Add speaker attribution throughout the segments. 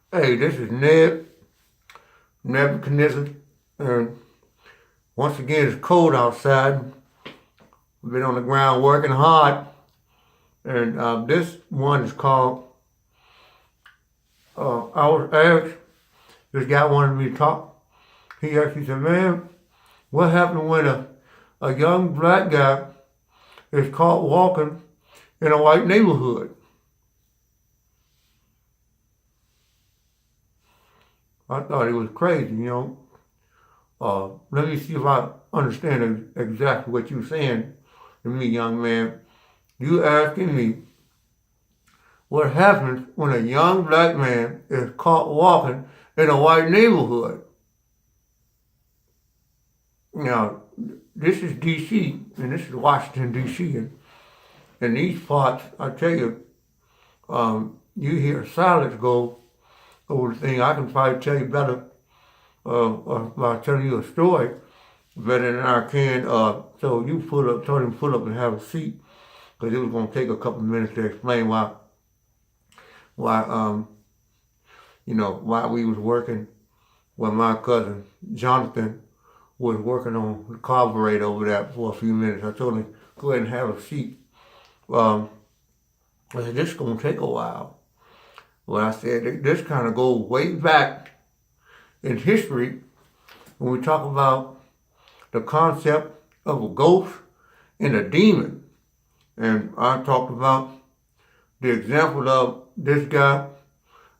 Speaker 1: Hey, this is Ned Nebuchadnezzar, and once again it's cold outside. We've been on the ground working hard, and this one is called. I was asked. This guy wanted me to talk. He actually said, "Man, what happened when a young black guy is caught walking in a white neighborhood?" I thought it was crazy. Let me see if I understand exactly what you're saying to me, young man. You asking me what happens when a young black man is caught walking in a white neighborhood. Now, this is D.C. and this is Washington, D.C. And in these parts, I tell you, you hear silence go over the thing. I can probably tell you better by telling you a story better than I can. So you told him pull up and have a seat because it was going to take a couple of minutes to explain why why we was working when my cousin Jonathan was working on the carburetor over there for a few minutes. I told him go ahead and have a seat. I said this is gonna take a while. Well, I said this kind of goes way back in history when we talk about the concept of a ghost and a demon, and I talked about the example of this guy.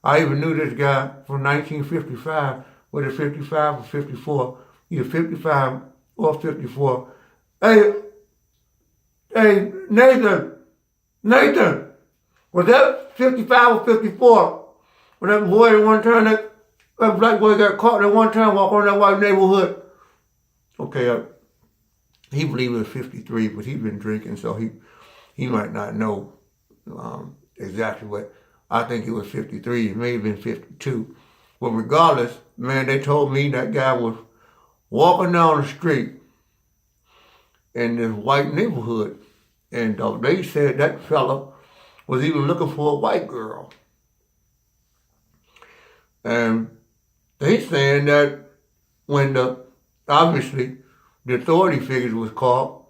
Speaker 1: I even knew this guy from 1955, whether 55 or 54, either 55 or 54. Hey, hey, Nathan, was that 55 or 54? When that boy at one time, that black boy got caught at one time walking on that white neighborhood. Okay, he believed it was 53, but he'd been drinking, so he might not know exactly what. I think it was 53. It may have been 52. But regardless, man, they told me that guy was walking down the street in this white neighborhood. And they said that fella was even looking for a white girl. And they saying that when obviously the authority figures was called,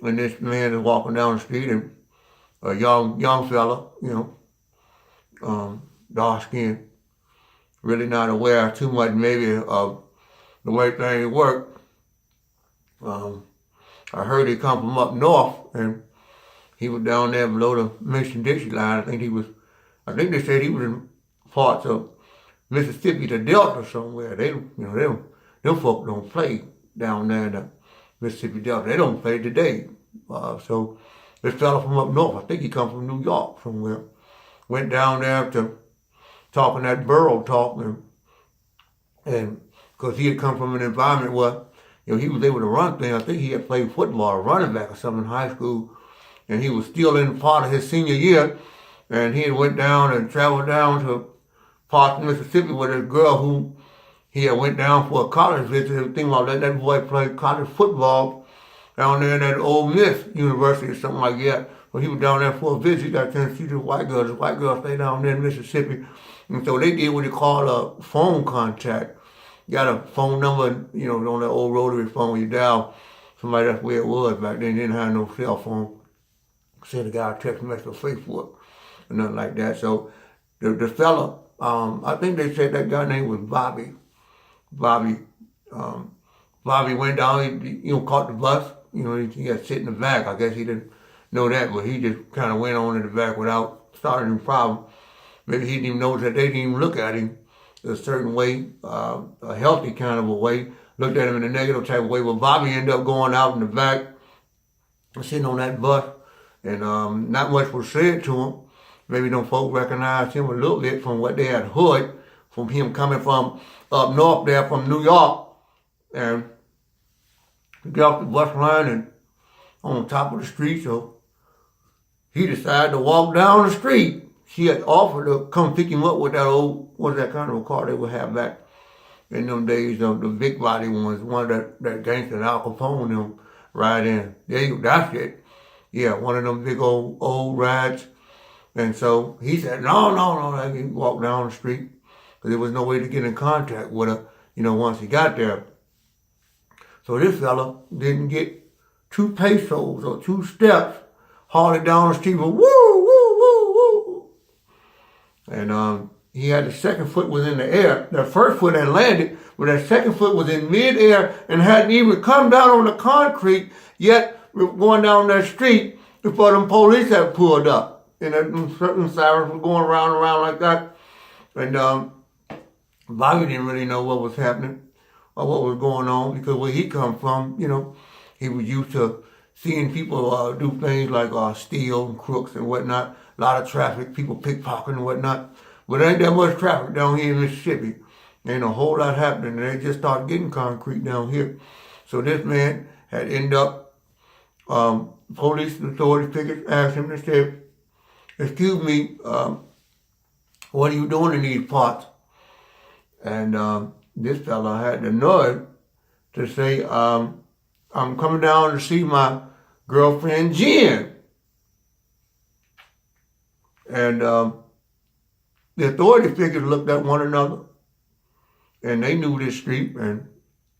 Speaker 1: and this man is walking down the street, and a young fella, dark skin, really not aware too much maybe of the way things work. I heard he come from up north, and he was down there below the Mission-Dixie line. I think they said he was in parts of Mississippi, the Delta somewhere. Them folk don't play down there in the Mississippi Delta. They don't play today. So this fella from up north, I think he come from New York somewhere, went down there to talking that borough talk, and because he had come from an environment where he was able to run things. I think he had played football, running back or something in high school, and he was still in part of his senior year, and he had went down and traveled down to parts of Mississippi with a girl who he had went down for a college visit. Everything about that boy played college football down there in that Ole Miss University or something like that. But he was down there for a visit. He got a chance to see the white girls. The white girls stay down there in Mississippi. And so they did what they call a phone contact. You got a phone number, on that old rotary phone when you dial somebody. That's where it was back then. They didn't have no cell phone. Send a guy a text message on Facebook or nothing like that. So the fella, I think they said that guy name was Bobby. Bobby went down, he caught the bus. He had to sit in the back. I guess he didn't know that, but he just kind of went on in the back without starting a problem. Maybe he didn't even know that they didn't even look at him a certain way, a healthy kind of a way, looked at him in a negative type of way. But Bobby ended up going out in the back, sitting on that bus, and not much was said to him. Maybe them folks recognized him a little bit from what they had heard from him coming from up north there from New York. And he got off the bus line and on top of the street, so he decided to walk down the street. She had offered to come pick him up with that old, what's that kind of a car they would have back in them days, the big body ones, one that gangster Al Capone them ride in. There you go, that's it. Yeah, one of them big old rides. And so he said, no, he walked down the street. because there was no way to get in contact with her, once he got there. So this fella didn't get 2 pesos or 2 steps, hardly down the street, but woo, woo, woo, woo. And he had the second foot was in the air. The first foot had landed, but that second foot was in midair and hadn't even come down on the concrete yet, going down that street before them police had pulled up. And certain sirens were going around and around like that. And Bobby didn't really know what was happening or what was going on, because where he come from, he was used to seeing people do things like steal and crooks and whatnot. A lot of traffic, people pickpocketing and whatnot. But there ain't that much traffic down here in Mississippi. Ain't a whole lot happening. And they just started getting concrete down here. So this man had ended up, police and authority figures asked him, they said, "Excuse me, what are you doing in these parts?" And this fella had the nerve to say, "I'm coming down to see my girlfriend Jen." And the authority figures looked at one another, and they knew this street, and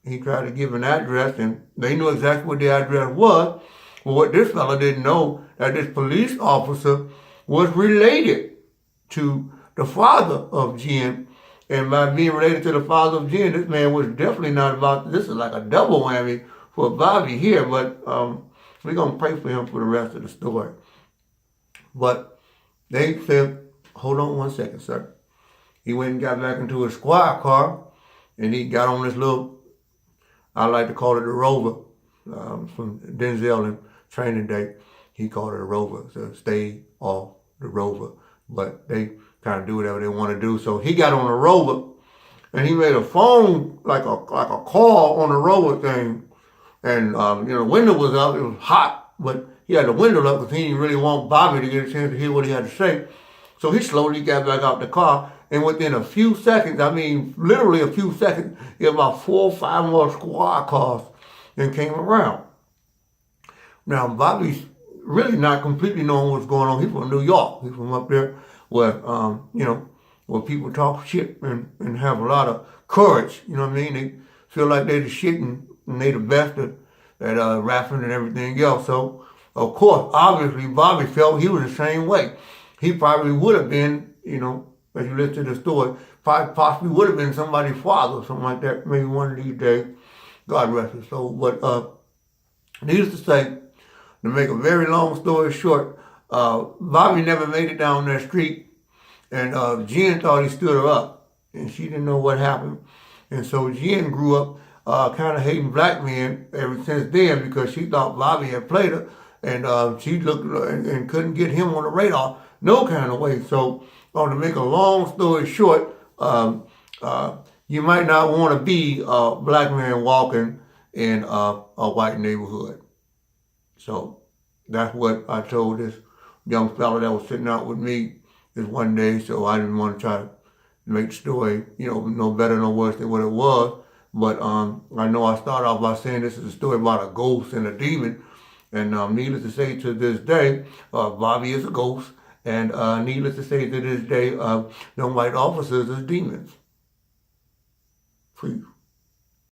Speaker 1: he tried to give an address, and they knew exactly what the address was. But what this fella didn't know, that this police officer was related to the father of Jen. And by being related to the father of Jen, this man was definitely not about, this is like a double whammy for Bobby here, but we're going to pray for him for the rest of the story. But they said, "Hold on one second, sir." He went and got back into his squad car, and he got on this little, I like to call it a Rover, from Denzel in Training Day. He called it a Rover, so stay off the Rover. But they kind of do whatever they want to do. So he got on the Rover, and he made a phone, like a call on the Rover thing. And, the window was up. It was hot, but he had the window up because he didn't really want Bobby to get a chance to hear what he had to say. So he slowly got back out the car, and within a few seconds, I mean, literally a few seconds, about 4 or 5 more squad cars then came around. Now, Bobby's really not completely knowing what's going on. He's from New York. He's from up there where, where people talk shit and have a lot of courage. You know what I mean? They feel like they're the shit and they the best at rapping and everything else. So, of course, obviously, Bobby felt he was the same way. He probably would have been, as you listen to the story, probably possibly would have been somebody's father or something like that, maybe one of these days. God rest his soul. But needless to say, to make a very long story short, Bobby never made it down that street, and Jen thought he stood her up, and she didn't know what happened. And so Jen grew up kind of hating black men ever since then, because she thought Bobby had played her, and she looked and couldn't get him on the radar no kind of way. So to make a long story short, you might not want to be a black man walking in a white neighborhood. So that's what I told this young fella that was sitting out with me this one day. So I didn't want to try to make the story, no better, no worse than what it was. But I know I started off by saying this is a story about a ghost and a demon. And needless to say, to this day, Bobby is a ghost. And needless to say, to this day, them white officers is demons. Please.